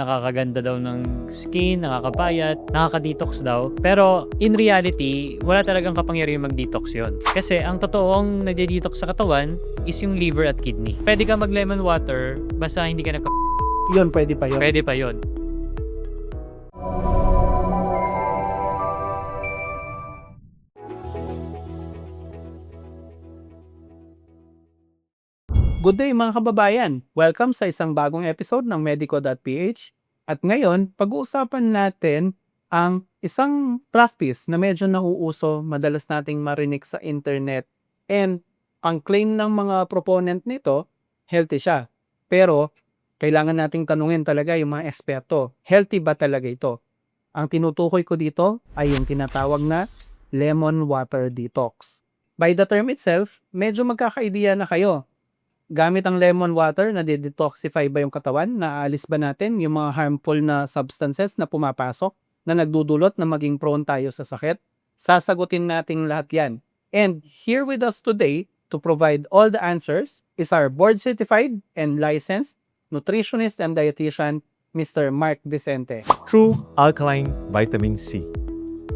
Nakakaganda daw ng skin, nakakapayat, nakaka-detox daw. Pero in reality, wala talagang kapangyarihan mag-detox yon. Kasi ang totoong nagde-detox sa katawan is yung liver at kidney. Pwede ka mag-lemon water basta hindi ka Yun, pwede pa yun. Pwede pa yon. Good day mga kababayan! Welcome sa isang bagong episode ng Medico.ph. At ngayon, pag-uusapan natin ang isang practice na medyo nauuso, madalas nating marinig sa internet. And ang claim ng mga proponent nito, healthy siya. Pero kailangan nating tanungin talaga yung mga eksperto, healthy ba talaga ito? Ang tinutukoy ko dito ay yung tinatawag na lemon water detox. By the term itself, medyo magkaka-idea na kayo. Gamit ang lemon water, nade-detoxify ba yung katawan? Naaalis ba natin yung mga harmful na substances na pumapasok na nagdudulot na maging prone tayo sa sakit? Sasagutin natin lahat yan. And here with us today to provide all the answers is our board-certified and licensed nutritionist and dietitian, Mr. Mark Vicente. True Alkaline Vitamin C.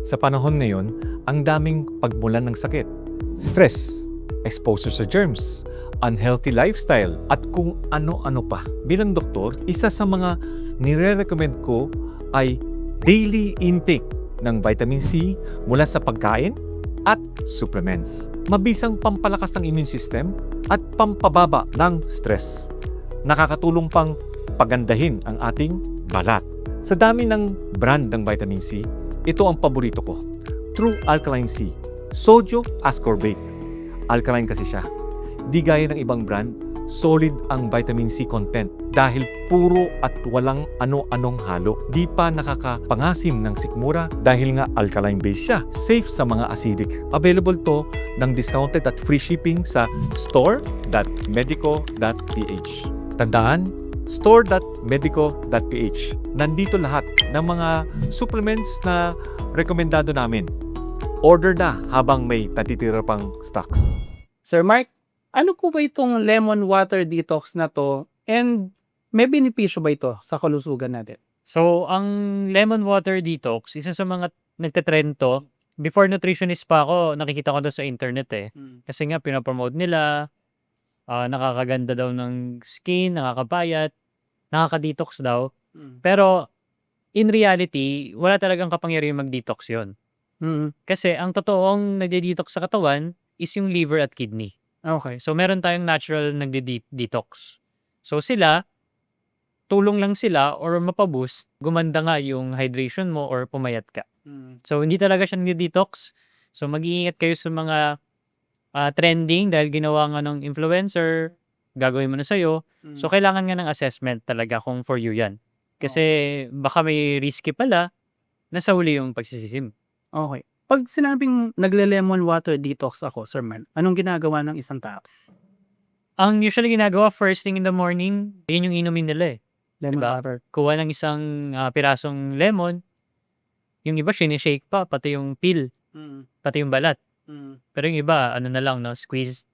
Sa panahon ngayon, ang daming pagmulan ng sakit, stress, exposure sa germs, unhealthy lifestyle, at kung ano-ano pa. Bilang doktor, isa sa mga nire-recommend ko ay daily intake ng vitamin C mula sa pagkain at supplements. Mabisang pampalakas ng immune system at pampababa ng stress. Nakakatulong pang pagandahin ang ating balat. Sa dami ng brand ng vitamin C, ito ang paborito ko. True Alkaline C. Sodium ascorbate. Alkaline kasi siya. Di gaya ng ibang brand, solid ang vitamin C content dahil puro at walang ano-anong halo. Di pa nakakapangasim ng sikmura dahil nga alkaline base siya. Safe sa mga acidic. Available to ng discounted at free shipping sa store.medico.ph. Tandaan, store.medico.ph. Nandito lahat ng mga supplements na rekomendado namin. Order na habang may natitira pang stocks. Sir Mark, ano po ba itong lemon water detox na to and may benepisyo ba ito sa kalusugan natin? So, ang lemon water detox, isa sa mga nagte-trend to. Before nutritionist pa ako, nakikita ko doon sa internet eh. Kasi nga, pinapromote nila, nakakaganda daw ng skin, nakakapayat, nakaka-detox daw. Pero, in reality, wala talagang kapangyarihan mag-detox yon. Kasi ang totoong nagde-detox sa katawan is yung liver at kidney. Okay. So, meron tayong natural nagde-detox. So, sila, tulong lang sila or mapaboost, gumanda nga yung hydration mo or pumayat ka. So, hindi talaga siya nagde-detox. So, mag-iingat kayo sa mga trending dahil ginawa nga ng influencer, gagawin mo na sa'yo. So, kailangan nga ng assessment talaga kung for you yan. Kasi baka may risky pala, nasa huli yung pagsisisim. Okay. Pag sinabing nagle-lemon water detox ako, Sir Mark, anong ginagawa ng isang tao? Ang usually ginagawa first thing in the morning, yun yung inumin nila eh. Lemon Diba? water. Kuha ng isang pirasong lemon, yung iba sinishake pa, pati yung peel, pati yung balat. Pero yung iba, ano na lang, no, squeeze.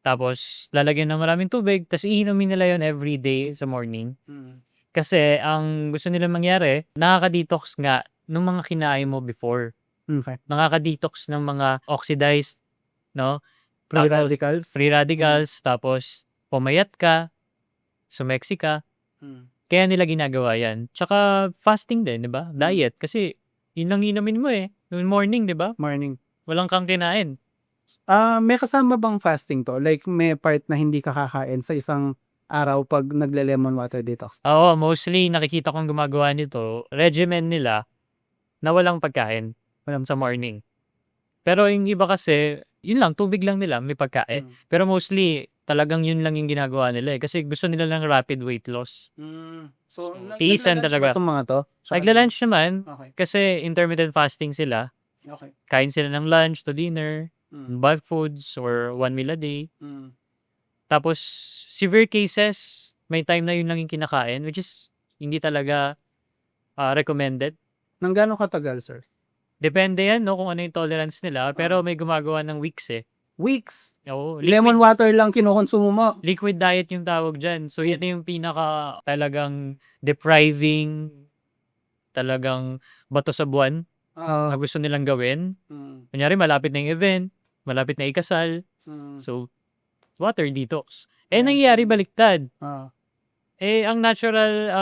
Tapos, lalagyan ng maraming tubig, tapos iinumin nila yon every day sa morning. Kasi, ang gusto nila mangyari, nakaka-detox nga ng mga kinain mo before. Okay. Nakaka-detox ng mga oxidized, no? Free Tapos, radicals. Free radicals, tapos pumayat ka, sumeksi ka. Kaya nila ginagawa yan. Tsaka fasting din, di ba? Diet. Kasi, yun lang inumin mo eh. Noong morning, di ba? Morning. Walang kang kinain. May kasama bang fasting to? Like may part na hindi ka kakain sa isang araw pag nagle-lemon water detox? Oo, mostly nakikita kong gumagawa nito, regimen nila na walang pagkain sa morning. Pero yung iba kasi, yun lang, tubig lang nila, may pagkain. Pero mostly, talagang yun lang yung ginagawa nila eh. Kasi gusto nila ng rapid weight loss. So, tiisan talaga. Itong mga to? Nagla-lunch naman, Okay. kasi intermittent fasting sila. Okay. Kain sila ng lunch to dinner, bulk foods, or 1 meal a day. Tapos, severe cases, may time na yun lang yung kinakain, which is hindi talaga recommended. Nang gaano katagal, sir? Depende yan, no, kung ano yung tolerance nila. Pero may gumagawa ng weeks eh. weeks. Oo, Lemon water lang kinukonsumo mo. liquid diet yung tawag dyan. So, yan yung pinaka talagang depriving, talagang bato sa buwan na Oo. gusto nilang gawin. Mm. Kunyari, malapit na yung event, malapit na ikasal. Mm. So, water detox. Nangyayari baliktad. Ah. Ang natural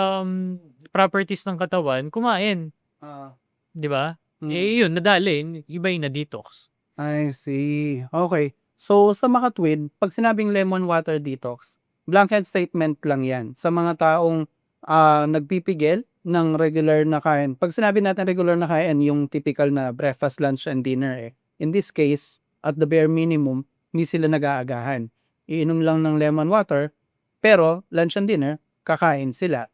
properties ng katawan, kumain. Ah. Di ba? Mm. Yun, nadali. Iba yung na-detox. I see. Okay. So, sa makatwid, pag sinabing lemon water detox, blanket statement lang yan sa mga taong nagpipigil ng regular na kain. Pag sinabi natin regular na kain, yung typical na breakfast, lunch, and dinner In this case, at the bare minimum, hindi sila nag-aagahan. Iinom lang ng lemon water, pero lunch and dinner, kakain sila.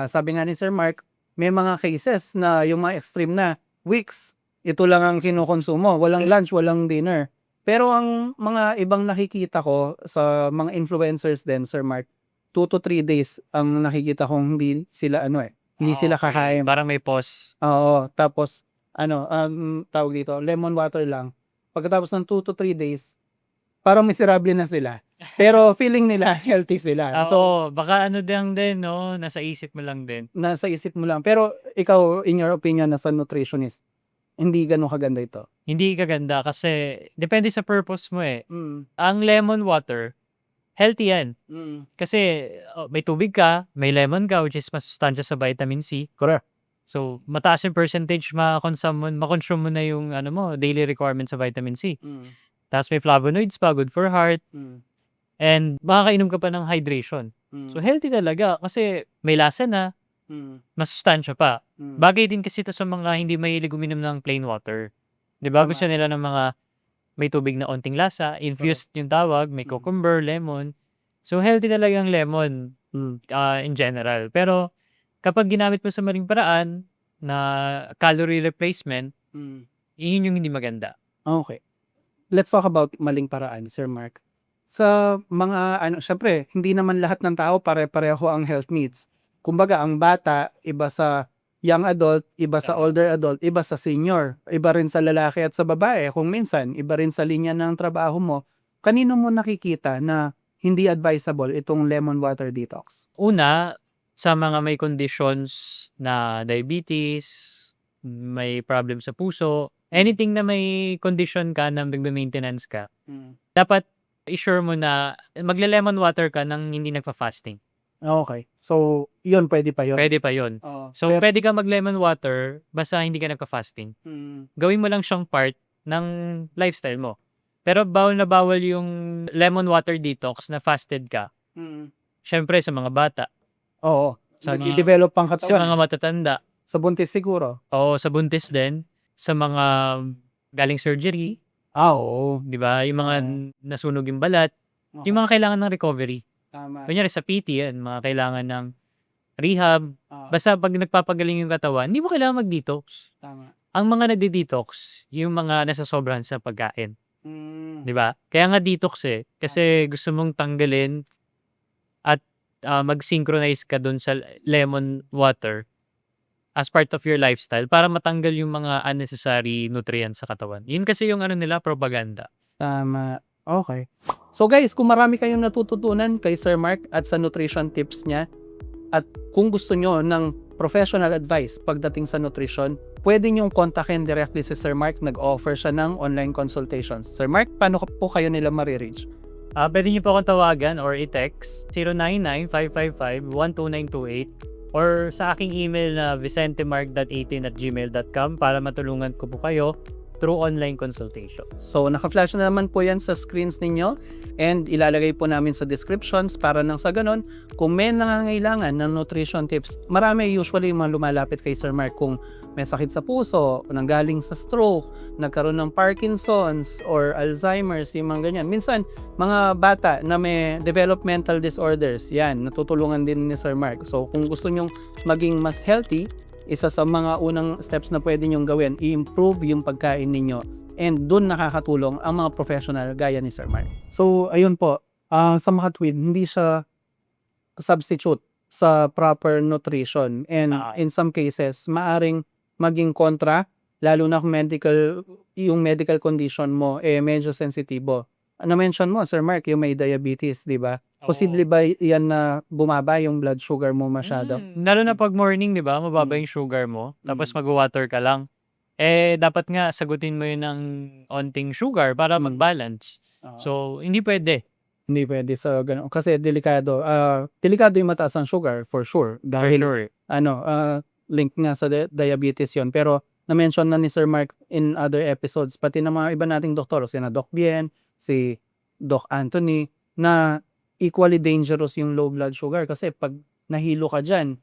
Sabi nga ni Sir Mark, may mga cases na yung mga extreme na weeks, ito lang ang kinukonsumo. Walang lunch, walang dinner. Pero ang mga ibang nakikita ko sa mga influencers din, Sir Mark, 2 to 3 days ang nakikita kong hindi sila hindi sila kakain. Parang may pause. Oo, tapos tawag dito, lemon water lang. Pagkatapos ng 2 to 3 days, parang miserable na sila. Pero feeling nila healthy sila. So, Baka din, no? Nasa isip mo lang din. nasa isip mo lang. Pero ikaw, in your opinion, as a nutritionist, hindi ganun kaganda ito. Hindi kaganda kasi depende sa purpose mo eh. Mm. Ang lemon water, healthy yan. Mm. Kasi may tubig ka, may lemon ka, which is masustansya sa vitamin C. Correct. So, mataas yung percentage makonsume mo na yung daily requirement sa vitamin C. Mm. Tapos may flavonoids pa, good for heart. Mm. And makakainom ka pa ng hydration. Mm. So, healthy talaga kasi may lasa na, Mm. masustansya pa. Mm. Bagay din kasi ito sa mga hindi mahilig uminom ng plain water. 'Di ba? Tama. Gusto nila ng mga may tubig na onting lasa, infused yung tawag, may Mm. cucumber, lemon. So, healthy talaga ang lemon Mm. in general. Pero kapag ginamit mo sa maling paraan na calorie replacement, Mm. yun yung hindi maganda. Okay. Let's talk about maling paraan, Sir Mark. Sa mga syempre, hindi naman lahat ng tao pare-pareho ang health needs. Kumbaga, ang bata, iba sa young adult, iba sa older adult, iba sa senior, iba rin sa lalaki at sa babae. Kung minsan, iba rin sa linya ng trabaho mo. Kanino mo nakikita na hindi advisable itong lemon water detox? Una, sa mga may conditions na diabetes, may problem sa puso, anything na may condition ka na magme-maintenance ka, dapat i-sure mo na magle-lemon water ka nang hindi nagfa-fasting. Okay. So, yun, pwede pa yun? Pwede pa yun. Oo. So, pwede ka mag-lemon water basta hindi ka nagfa-fasting. Gawin mo lang siyang part ng lifestyle mo. Pero bawal na bawal yung lemon water detox na fasted ka. Syempre sa mga bata, Oo. Sa mga- Nag-develop pang sa katawan. mga matatanda, Sa buntis siguro. o sa buntis din, sa mga galing surgery, Oo. 'di ba? Yung mga Oo. nasunog yung balat, yung mga kailangan ng recovery. Tama. Kunyari sa PT yan, mga kailangan ng rehab. Basta pag nagpapagaling yung katawan, hindi mo kailangan mag-detox. Tama. Ang mga nagde-detox, yung mga nasasobrahan sa pagkain. 'Di ba? Kaya nga detox kasi gusto mong tanggalin at mag-synchronize ka dun sa lemon water as part of your lifestyle para matanggal yung mga unnecessary nutrients sa katawan. Yun kasi yung nila, propaganda. Tama. Okay. So guys, kung marami kayong natututunan kay Sir Mark at sa nutrition tips niya, at kung gusto nyo ng professional advice pagdating sa nutrition, pwede nyong kontakin directly si Sir Mark. Nag-offer siya ng online consultations. Sir Mark, paano po kayo nila marireach? Pwede niyo po akong tawagan or i-text 099-555-12928 or sa aking email na vicentemark.18@gmail.com para matulungan ko po kayo through online consultation. So, naka-flash na naman po yan sa screens ninyo and ilalagay po namin sa descriptions para nang sa ganon, kung may nangangailangan ng nutrition tips, marami usually yung mga lumalapit kay Sir Mark kung may sakit sa puso, nanggaling sa stroke, nagkaroon ng Parkinson's or Alzheimer's, yung mga ganyan. Minsan, mga bata na may developmental disorders, yan, natutulungan din ni Sir Mark. So, kung gusto nyong maging mas healthy, isa sa mga unang steps na pwede nyong gawin, i-improve yung pagkain ninyo. And dun nakakatulong ang mga professional gaya ni Sir Mark. So, ayun po, sa makatwid, hindi siya substitute sa proper nutrition. And in some cases, maaring maging kontra, lalo na kung medical yung medical condition mo medyo sensitibo. Na-mention mo, Sir Mark, yung may diabetes, di ba? Posible ba yan na bumaba yung blood sugar mo masyado? Lalo na pag morning, 'di ba? Mababa yung sugar mo, tapos mag-water ka lang. Dapat nga sagutin mo yun ng onting sugar para mag-balance. So, hindi pwede. Hindi pwede sa ganun. Kasi delikado. Delikado yung mataas ang sugar, for sure. For Dahil, sure. link nga sa diabetes yon. Pero, na-mention na ni Sir Mark in other episodes, pati ng mga iba nating doktor, si na Doc Bien, si Doc Anthony, na equally dangerous yung low blood sugar. Kasi pag nahilo ka dyan,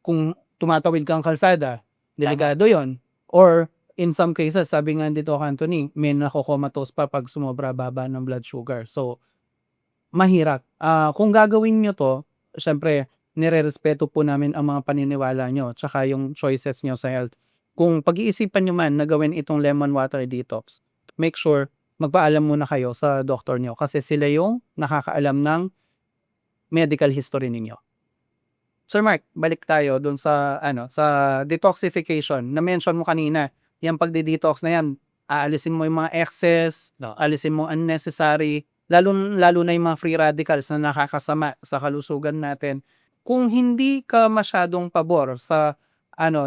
kung tumatawid kang kalsada, delikado yon. Or, in some cases, sabi nga dito Doc Anthony, may nakokomatose pa pag sumobra baba ng blood sugar. So, mahirap. Kung gagawin nyo to, syempre, nire-respeto po namin ang mga paniniwala nyo, tsaka yung choices nyo sa health. Kung pag-iisipan nyo man na gawin itong lemon water detox, make sure magpaalam muna kayo sa doktor nyo kasi sila yung nakakaalam ng medical history ninyo. Sir Mark, balik tayo dun sa detoxification. Na-mention mo kanina, yung pagdi-detox na yan, aalisin mo yung mga excess, alisin mo unnecessary, lalo na yung mga free radicals na nakakasama sa kalusugan natin. Kung hindi ka masyadong pabor sa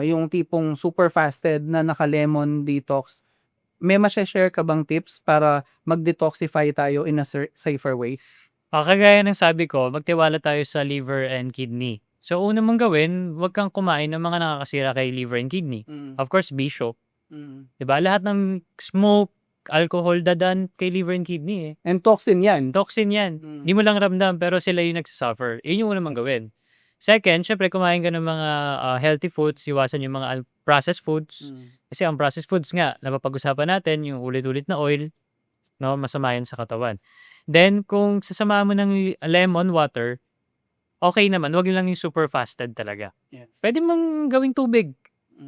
yung tipong super fasted na naka-lemon detox, may ma-share ka bang tips para mag-detoxify tayo in a safer way? Kagaya ng sabi ko, magtiwala tayo sa liver and kidney. So, una mong gawin, huwag kang kumain ng mga nakakasira kay liver and kidney. Of course, bisyo. Diba? Lahat ng smoke, alcohol, dadan kay liver and kidney. And toxin yan. Toxin yan. Di mo lang ramdam, pero sila yung nagsasuffer. Yun yung una mong gawin. Second, syempre, kumain ka ng mga healthy foods, iwasan yung mga processed foods. Kasi ang processed foods nga, napapag-usapan natin, yung ulit-ulit na oil, no, masama yan sa katawan. Then, kung sasama mo ng lemon water, okay naman, wag lang yung super fasted talaga. Yes. Pwede mong gawing tubig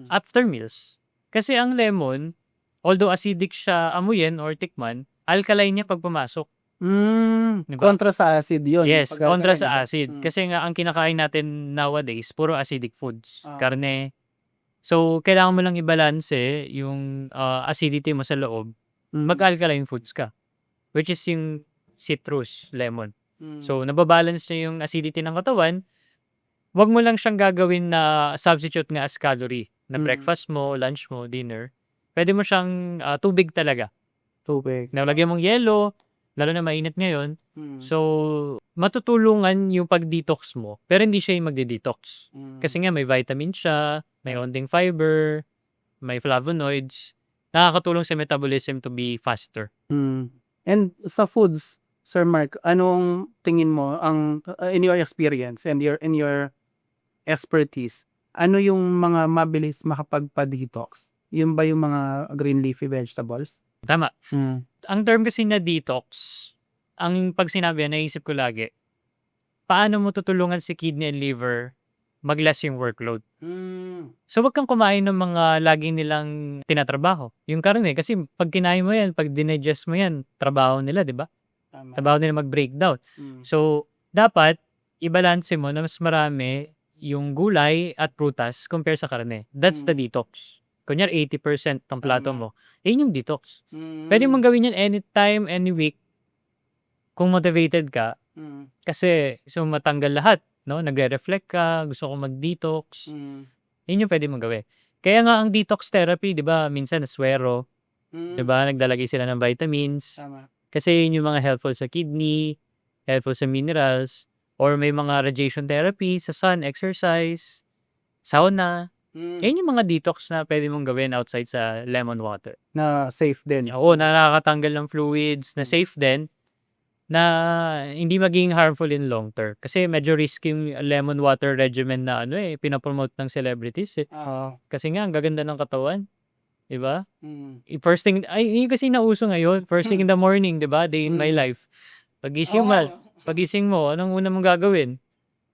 after meals. Kasi ang lemon, although acidic siya amuyin or tikman, alkaline niya pag pumasok. Diba? Kontra sa acid yun. Yes, Pag kontra alkaline, sa diba? acid. Kasi nga, ang kinakain natin nowadays, puro acidic foods. Karne. So, kailangan mo lang i-balance yung acidity mo sa loob. Mag-alkaline foods ka. Which is yung citrus, lemon. So, nababalance niya yung acidity ng katawan. Wag mo lang siyang gagawin na substitute nga as calorie. Na breakfast mo, lunch mo, dinner. Pwede mo siyang tubig talaga. Tubig. Nalagyan mong yelo, lalo na mainit ngayon. So, matutulungan yung pag-detox mo, pero hindi siya yung magde-detox. Kasi nga may vitamin siya, may onting fiber, may flavonoids. Nakakatulong sa metabolism to be faster. And sa foods, Sir Mark, anong tingin mo in your experience and in your expertise, ano yung mga mabilis makapagpa-detox? Yun ba yung mga green leafy vegetables? Tama. Ang term kasi na detox, ang pag sinabi, naisip ko lagi, paano mo tutulungan si kidney and liver mag-less yung workload? So, wag kang kumain ng mga laging nilang tinatrabaho. Yung karne, kasi pag kinain mo yan, pag dinigest mo yan, trabaho nila, di ba? Trabaho nila mag-breakdown. So, dapat, ibalanse mo na mas marami yung gulay at prutas compare sa karne. That's the detox. Kunyari, 80% ng plato mo, yun yung detox. Pwede mong gawin yan anytime, any week, kung motivated ka, kasi gusto mong matanggal lahat, no? Nagre-reflect ka, gusto ko mag-detox, yun yung pwede mong gawin. Kaya nga ang detox therapy, di ba, minsan naswero, di ba, naglalagay sila ng vitamins, kasi yun yung mga helpful sa kidney, helpful sa minerals, or may mga radiation therapy sa sun, exercise, sauna. Yan yung mga detox na pwede mong gawin outside sa lemon water. Na safe din. Oo, na nakakatanggal ng fluids, na safe din, na hindi maging harmful in long term. Kasi medyo risky yung lemon water regimen na pinapromote ng celebrities. Kasi nga, ang gaganda ng katawan. Diba? First thing, yun kasi nauso ngayon. First thing in the morning, diba? Day in my life. Pagising mo, anong unang mong gagawin?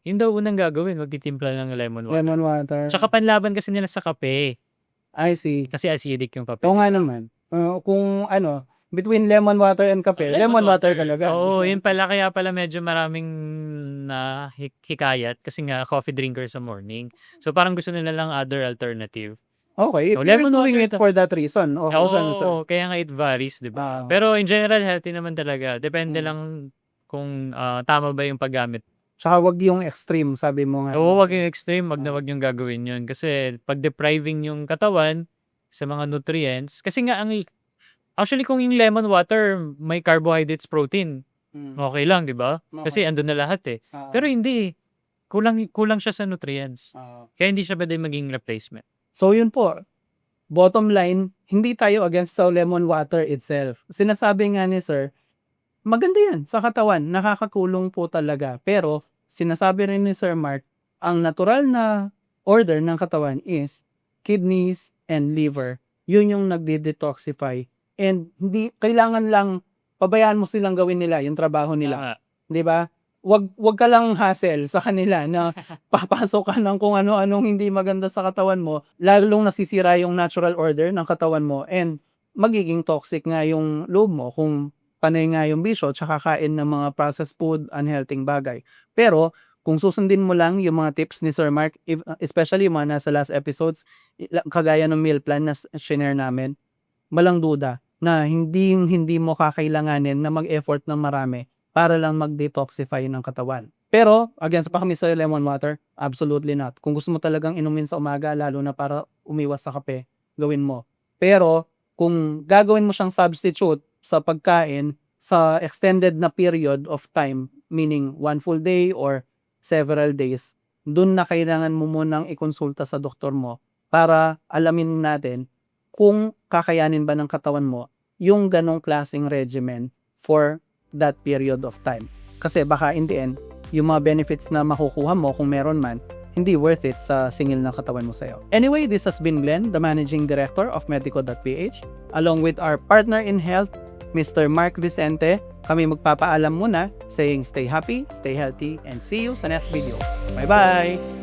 Yun daw unang gagawin, magtitimpla ng lemon water. Lemon water. Tsaka panlaban kasi nila sa kape. I see. Kasi acidic yung kape. Oo nga naman. Kung between lemon water and kape, lemon water talaga. Oo, yun pala. Kaya pala medyo maraming hikayat kasi nga coffee drinker sa morning. So parang gusto nila lang other alternative. Okay, if So, you're lemon doing water it for that reason. O, Oo, saan. kaya nga it varies, 'di ba? Ah. Pero in general healthy naman talaga. Depende Mm. lang kung, tama ba yung paggamit. Tsaka wag yung extreme, sabi mo nga. Oo, wag yung extreme, wag na Ah. wag niyong gagawin yun. Kasi 'pag depriving yung katawan sa mga nutrients kasi nga actually kung yung lemon water may carbohydrates, protein, okey lang, 'di ba? Kasi andun na lahat, eh. Pero hindi, kulang kulang siya sa nutrients. Kaya hindi siya puwedeng maging replacement. So yun po, bottom line, hindi tayo against sa lemon water itself. Sinasabi nga ni sir, maganda yan sa katawan, nakakatulong po talaga. Pero sinasabi rin ni Sir Mark, ang natural na order ng katawan is kidneys and liver. Yun yung nagde-detoxify. And hindi kailangan lang pabayaan mo silang gawin nila yung trabaho nila, Tama. 'di ba? Wag ka lang hassle sa kanila na papasok ka ng kung ano-anong hindi maganda sa katawan mo, lalong nasisira yung natural order ng katawan mo and magiging toxic nga yung loob mo kung panay nga yung bisyo tsaka kain ng mga processed food, unhealthy bagay. Pero kung susundin mo lang yung mga tips ni Sir Mark, especially yung mga nasa last episodes, kagaya ng meal plan na shinare namin, malang duda na hindi mo kakailanganin na mag-effort ng marami para lang mag-detoxify ng katawan. Pero, again, sa pakami sa lemon water, absolutely not. Kung gusto mo talagang inumin sa umaga, lalo na para umiwas sa kape, gawin mo. Pero, kung gagawin mo siyang substitute sa pagkain sa extended na period of time, meaning one full day or several days, dun na kailangan mo munang ikonsulta sa doktor mo para alamin natin kung kakayanin ba ng katawan mo yung ganong klaseng regimen for that period of time. Kasi baka in the end, yung mga benefits na makukuha mo kung meron man, hindi worth it sa singil ng katawan mo sa'yo. Anyway, this has been Glenn, the Managing Director of Medico.ph, along with our partner in health, Mr. Mark Vicente. Kami magpapaalam muna saying stay happy, stay healthy, and see you sa next video. Bye-bye!